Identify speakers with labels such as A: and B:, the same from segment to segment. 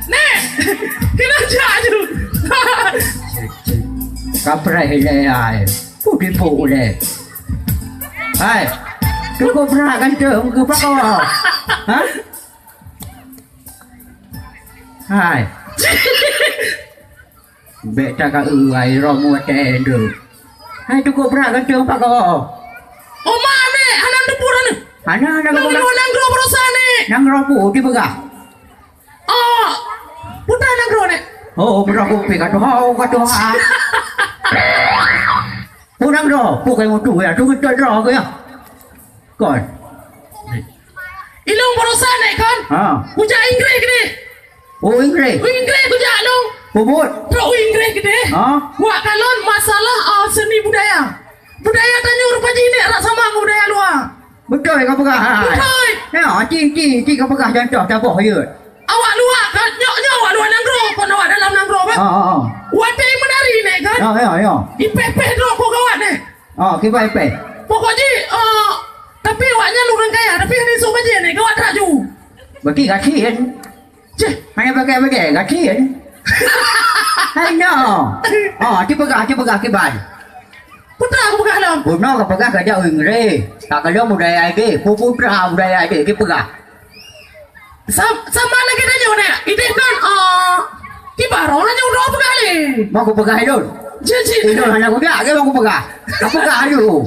A: Nek, kena jaju.
B: Kapra hele ai. Putih pule. Hai. Tu kau pernah kan tu ke pakau? Ha? Hai. Beta ka ai romu tendu. Hai tu kau pernah kan tu pakau?
A: Oh mana? Anak depuran ni.
B: Anak
A: Nang gro berusaha ni.
B: nang robu di begah.
A: Oh, putar nang gro ni.
B: Oh, berapa pi ka tu ha. Punang ro, pukai mo tu ya, tu kita ro ke ya. Kon.
A: Ilong berusaha ni kan?
B: Ha.
A: Kujak Inggeris ni.
B: Oh, Inggeris.
A: Inggeris kujak long.
B: Bubut.
A: Teruk Inggeris ni.
B: Ha?
A: Buat kalon masalah seni budaya. Budaya tanya rupa jinik rak sama dengan budaya luar.
B: Betul kau pegah.
A: Betul.
B: Ya, ci kau pegah contoh tak apa ya.
A: Awak luar kan? Nyok awak luar nang gro. Kau awak dalam nang gro kan?
B: Ha.
A: Wadah menari ni kan?
B: Ya.
A: IPP drop kau kawan ni.
B: Oh, kibai pe.
A: Pokoknya tapi awaknya lu orang kaya. Tapi yang ni sok baje ni kau ada ju.
B: Bagi gajian.
A: Cih.
B: Hanya pakai gajian. Hai no. Oh, ci pegah kibai.
A: Putra aku pegang dalam.
B: Puno kau pegah kerja Inggeris. Tak kalau budaya dia, putra budaya dia ki pegah.
A: Sama lagi tanya ni. Ini kan kibaro nanya udah pegang ni.
B: Mau kau pegah itu.
A: Cici.
B: Itu hanya kau dia, ke mau kau pegah. Kau pegah dulu.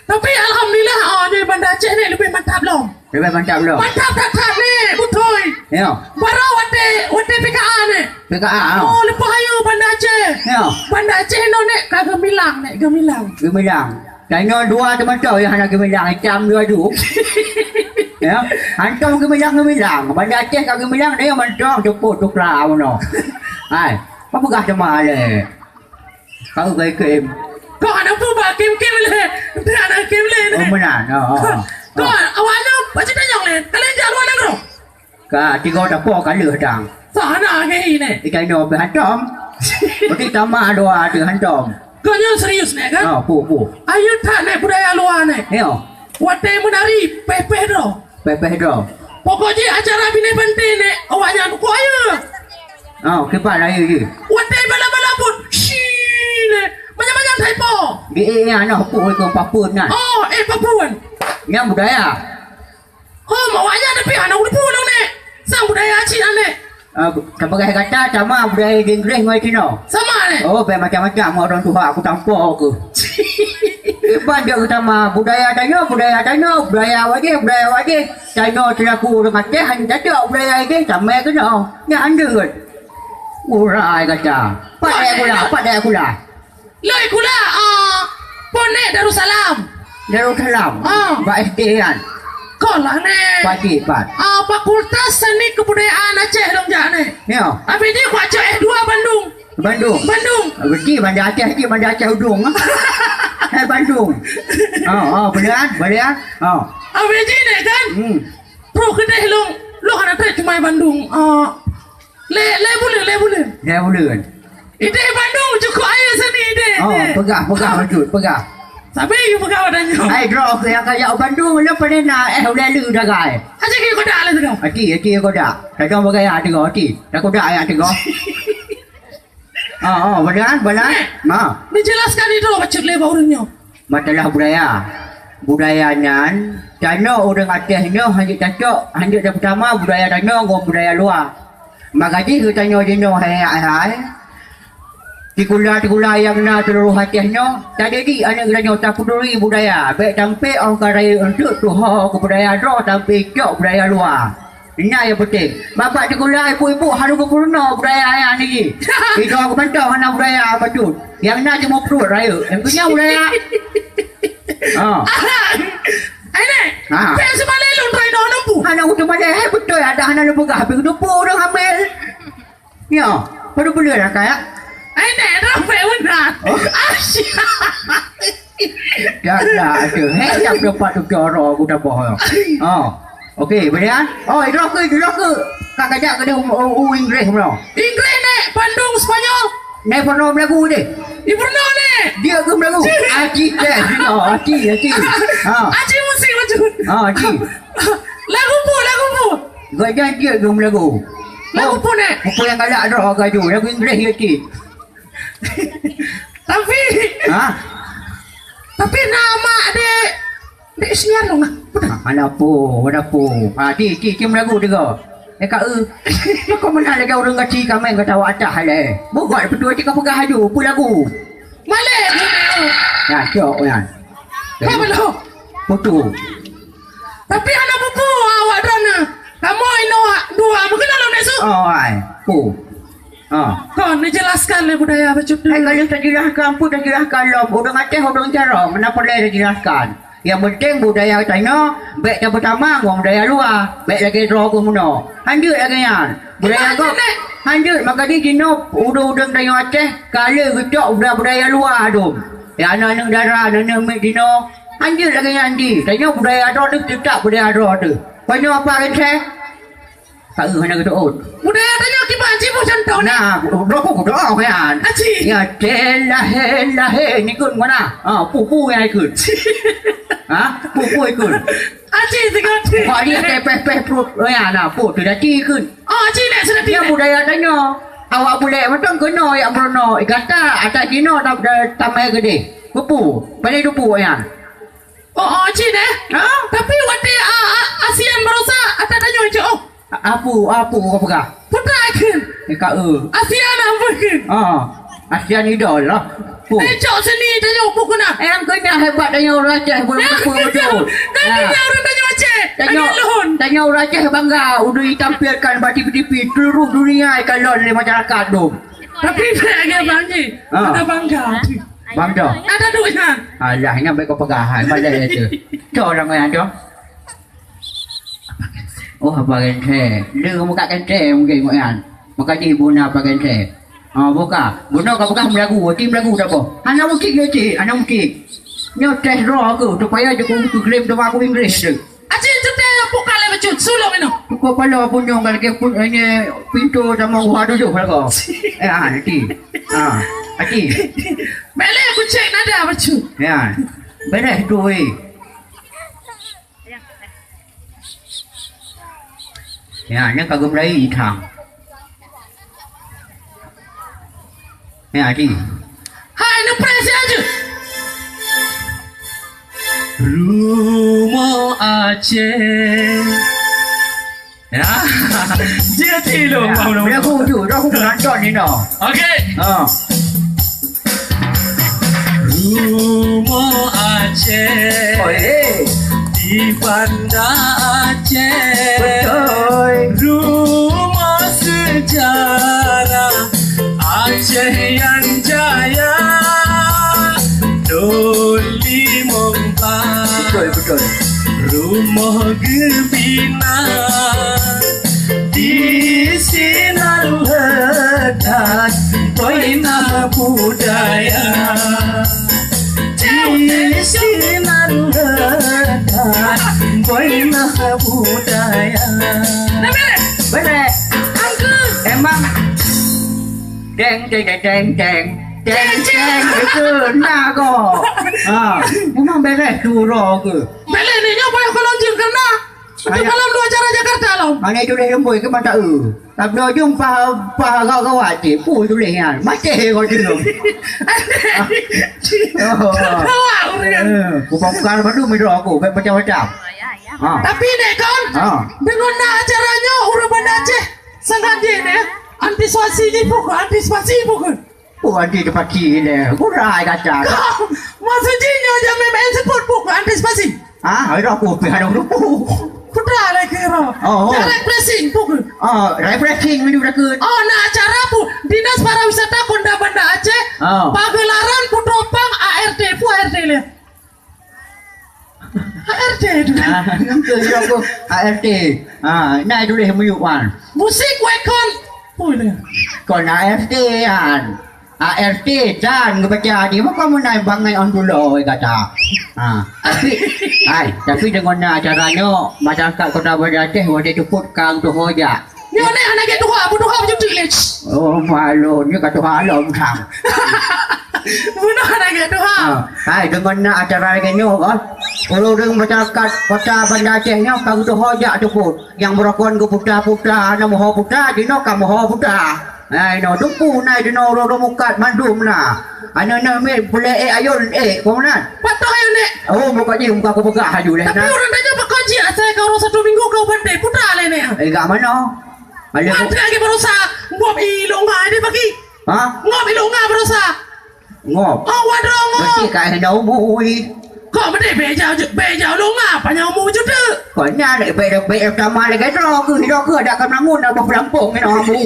A: Tapi alhamdulillah di Banda Aceh ni lebih mantap loh.
B: Lebih mantap loh.
A: Mantap tak ni, betul.
B: Ya.
A: Baru wate PKA ni.
B: PKA.
A: Oh, lepas ayo Banda Aceh.
B: Ya.
A: Banda Aceh no nek kagak gemilang nek gemilang.
B: Gemilang. Tanya dua teman tu yang hanya gemilang hitam dua tu. Ya. Hantam gemilang. Banda Aceh kau gemilang dia mentang ceput tukar mana. Hai. Kau pegah cuma le. Kau gay kem.
A: Kau anak tu bah kim le. Dia anak kim le.
B: Oh benar.
A: Kau awaknya macam tanya le. Kalian jalan nang ro.
B: Ka tiga tak po ka lửa dang.
A: Sana ke ini.
B: Ikai no be hantam. Berarti tama doa tu hantam.
A: Kau ni serius nek kan?
B: Oh, pu.
A: Ayo tak nek budaya luar nek.
B: Ya.
A: Wate menari pepe do.
B: Pepe do.
A: Pokoknya acara bini penting nek awaknya aku ayo.
B: Oh, kipa lagi ni.
A: Wate bala-bala pun. Shine. Banyak-banyak typo.
B: Di ano pu ko papun na.
A: Oh, papuan.
B: Yang budaya.
A: Oh, awaknya tapi anak udah pulang nek. Sang budaya Aceh nek.
B: Sebagai kata sama budaya Inggeris ngoi kino.
A: Sama nek.
B: Oh, be macam-macam orang tua aku tampok aku. Iban dia utama budaya Cina, budaya wajib. Cina teraku dengan Aceh hanya tak budaya ini sama kena. Ni anda kan. Urai kata. Pada aku lah.
A: Lai kula Ponek Darussalam. Baik kan. Kau lah nek.
B: Pak.
A: Fakultas Seni Kebudayaan Aceh dong jane.
B: Ya.
A: Habis ni ku Aceh S2 Bandung.
B: Berarti Bandar Aceh Udung. Bandung. Benar.
A: Habis ni nek kan. Pro kedai lu kan ada cuma Bandung. Le boleh. Ide Bandung cukup air seni ide.
B: Pegah wujud.
A: Sampai you pegang badannya.
B: Ai draw ke yang kaya Bandung le pernah udah lu dah gai.
A: Aja ke kau dah lah tu.
B: Ati kau dah. Tak tahu bagai ati kau ati. Tak kau dah ayat kau. Benar. Ma.
A: Dijelaskan itu macam le barunya.
B: Masalah budayanya Cina orang Acehnya hanya pertama budaya Cina dengan budaya luar. Makanya kita tanya hai. Tikulah yang na seluruh Acehnya tadi anak kerana tak peduli budaya. Baik sampai orang karaya untuk tuha ke budaya roh sampai cok budaya luar. Ini yang penting. Bapak tikulah ibu-ibu harus berpurna budaya yang ni. Itu aku bantah mana budaya betul. Yang na cuma perut raya. Yang punya budaya.
A: Ini. Pes balik lu try dah nampu.
B: Anak udah balik betul ada anak lu pegah habis tu orang ambil. Ya, baru boleh lah kaya.
A: Ini dah benar.
B: Dah ada. Yang dapat tu cara aku dah bohong. Okey, benar? Itu ke. Kakak dia Inggeris mana?
A: Inggeris ni, Bandung Spanyol.
B: Ni pernah berlagu ni.
A: Pernah ni.
B: Dia ke berlagu? Aci.
A: Aci musik macam.
B: Aci.
A: Lagu pu.
B: Gak janji dong lagu.
A: Lagu pun
B: Apa yang galak roh gaduh lagu Inggeris sikit.
A: Tapi
B: Ha?
A: Tapi nama dek siar dong ah.
B: Mana apa? Ha, ti lagu juga. Kak kau mana lagi orang ngaji kami kata awak tak le. Buat berdua cakap pegah haju pun lagu.
A: Malik.
B: Ya, cok kan.
A: Apa lo?
B: Foto.
A: Tapi anak pupu awak dana. Kamu ino dua mungkin dalam nesu.
B: Oh, ai.
A: Kau ni jelaskan le budaya bacut.
B: Kalau tak jelaskan pun tak jelaskan lom. Orang Aceh orang Jarong. Kenapa boleh jelaskan? Yang penting budaya China, baik yang pertama orang budaya luar, baik lagi draw ke mana. Hanjut lagi yan. Budaya kau hanjut maka di Cina udang China Aceh kala kecok budaya luar tu. Ya anak darah anak Medina hanjut lagi yan di. China budaya draw tu tetap budaya draw tu. Banyak apa kan saya? Tak mana ketuk.
A: Budaya tanya kibat haji pun contoh ni.
B: Nah, rokok doa kan.
A: Haji.
B: Ya lah ni kun mana? Pupu yang ikut. Pupu ikut.
A: Haji tengok.
B: Kau dia tepeh perut ya nah, pu tu dah ikut.
A: Haji nak sudah
B: Dia budaya tanya. Awak boleh macam kena yang berono. Kata atas Cina tamai gede. Pupu. Balik pupu ya.
A: Haji ni. Tapi waktu ASEAN berusaha ada tanya je.
B: Apa kau pegang?
A: Putra kan.
B: Kak
A: ASEAN apa kan?
B: ASEAN idol lah.
A: Cok sini tanya apa kena?
B: Yang kena hebat tanya orang Aceh boleh betul.
A: Tanya orang tanya Aceh.
B: Tanya orang Aceh bangga udah ditampilkan bagi TV seluruh dunia kalau oleh masyarakat tu.
A: Tapi saya bangga. Ada bangga.
B: Bangga.
A: Ada duitnya.
B: Alah, ini baik kau pegahan balik itu. Cok orang yang tu. Oh, apa kan dia muka kan mungkin kan. Maka ni buna apa kan buka. Buna kau buka lagu, tim lagu dah apa? Anak mungkin je cik, anak mungkin. Ni test roh aku, supaya je aku claim tu aku Inggeris tu.
A: Acik tu teh buka le bacut, sulung ino.
B: Kau pala punyong kalau ke pun hanya pintu sama uha duduk kalau kau. Nanti. Acik.
A: Balik aku cek nada bacut.
B: Ya. Beres tu Ya, ni kagum rai thang. Ya, di.
A: Hai, nu presi aja.
C: Rumah Aceh. Ya, dia tilu.
B: Dia aku tu, aku nonton ni dah.
C: Okey. Rumah Aceh. Di Banda Aceh.
B: Betul.
C: Rumah sejarah Aceh yang jaya. Doli Mombang.
B: Betul.
C: Rumah Gebina di sinar lekat Koina budaya. Di sinar lekat Koina budaya.
B: Betul.
A: Uncle.
B: Emang deng itu nak kau. Memang beres surau ke?
A: Balik ni nyoba yang kalau jin kena. Tapi malam dua acara Jakarta lo.
B: Mana tu leh lemboi ke mata tak ada jumpa kau wajib pu tu leh kan. Macam kau tu. Bukan baru medok aku macam-macam.
A: Tapi dek kan. Dengan acaranya urang Banda Aceh. Sangat dia ni. Antisipasi bukan.
B: Anti depan sini, kurai kaca.
A: Maksudnya jangan main sebut bukan antisipasi.
B: Ada aku pihak dulu.
A: Kuda lagi kira. Direct pressing bukan.
B: Refreshing menu rakun.
A: Nah acara pun Dinas Pariwisata Konda Banda Aceh. Pagelaran Putopang ART pu ART le. ART tu.
B: Nampak aku ART. Naik dulu yang menyukan.
A: Musik wekon. Boleh.
B: Kon ART kan. ART dan kebaca dia kamu naik bangai on dulu kata. Tapi dengan acaranya masyarakat Kota Banda Aceh wajib ceput kang tu hoja.
A: Ni anak anak itu apa tu apa macam tu le.
B: Oh malu ni kata halam sang.
A: Bunuh anak itu ha.
B: Hai dengan nak acara lagi kan. Kalau dengan masyarakat kota Bandar Aceh ni kau tu hojak tu pun. Yang merakon ke putra-putra nama ho putra dino kamu ho putra. Hai no tu pun nai dino ro mukat mandum na. Anak-anak me boleh ayun kau mana?
A: Patut ayun dek.
B: Oh muka dia muka aku pegah aju dah.
A: Tapi orang dah jumpa kaji saya kau 1 minggu kau pandai putra le ni.
B: Kat mana? Ada
A: Mantri lagi berusaha ngop ilonga dia pagi.
B: ha?
A: Ngop ilonga berusaha.
B: Ngop.
A: Oh wadro
B: Mesti
A: ngop.
B: kat hendak umui.
A: Kau mesti bejau longa panjang umur je tu.
B: Kau ni ada baik pertama lagi hidup ke ada kan bangun dah berpelampung ni orang bu.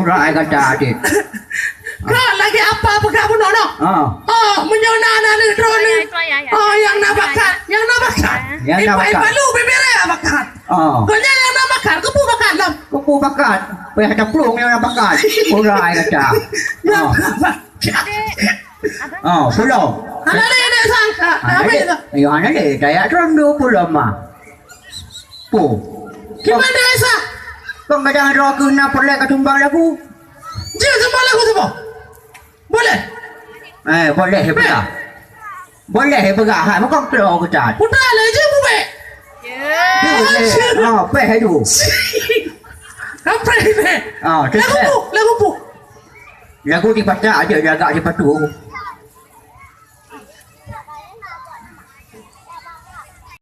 B: Urai kata adik.
A: Kau lagi apa pegang pun no. Oh menyona anak drone ni. Oh yang nak bakat. Ipa lu bebere bakat. Kau yang nak bakat kau pun bakat lam.
B: Kupu bakat. Pergi ada pelung yang nak bakat. Urai kata.
A: Yang bakat.
B: Pulau.
A: Anak dia sangka. Apa itu?
B: Ayo anak dia daya rondo pulau mah.
A: Gimana desa?
B: Kau kadang roh kena perlek ketumbang lagu.
A: Dia semua lagu semua. Boleh?
B: Boleh hebat. Boleh hebat. Hai makam pulau kecat.
A: Putra lagi bube.
B: Pe hai du.
A: Apa ini? Lagu pu.
B: Lagu di pasar aja jaga di patu.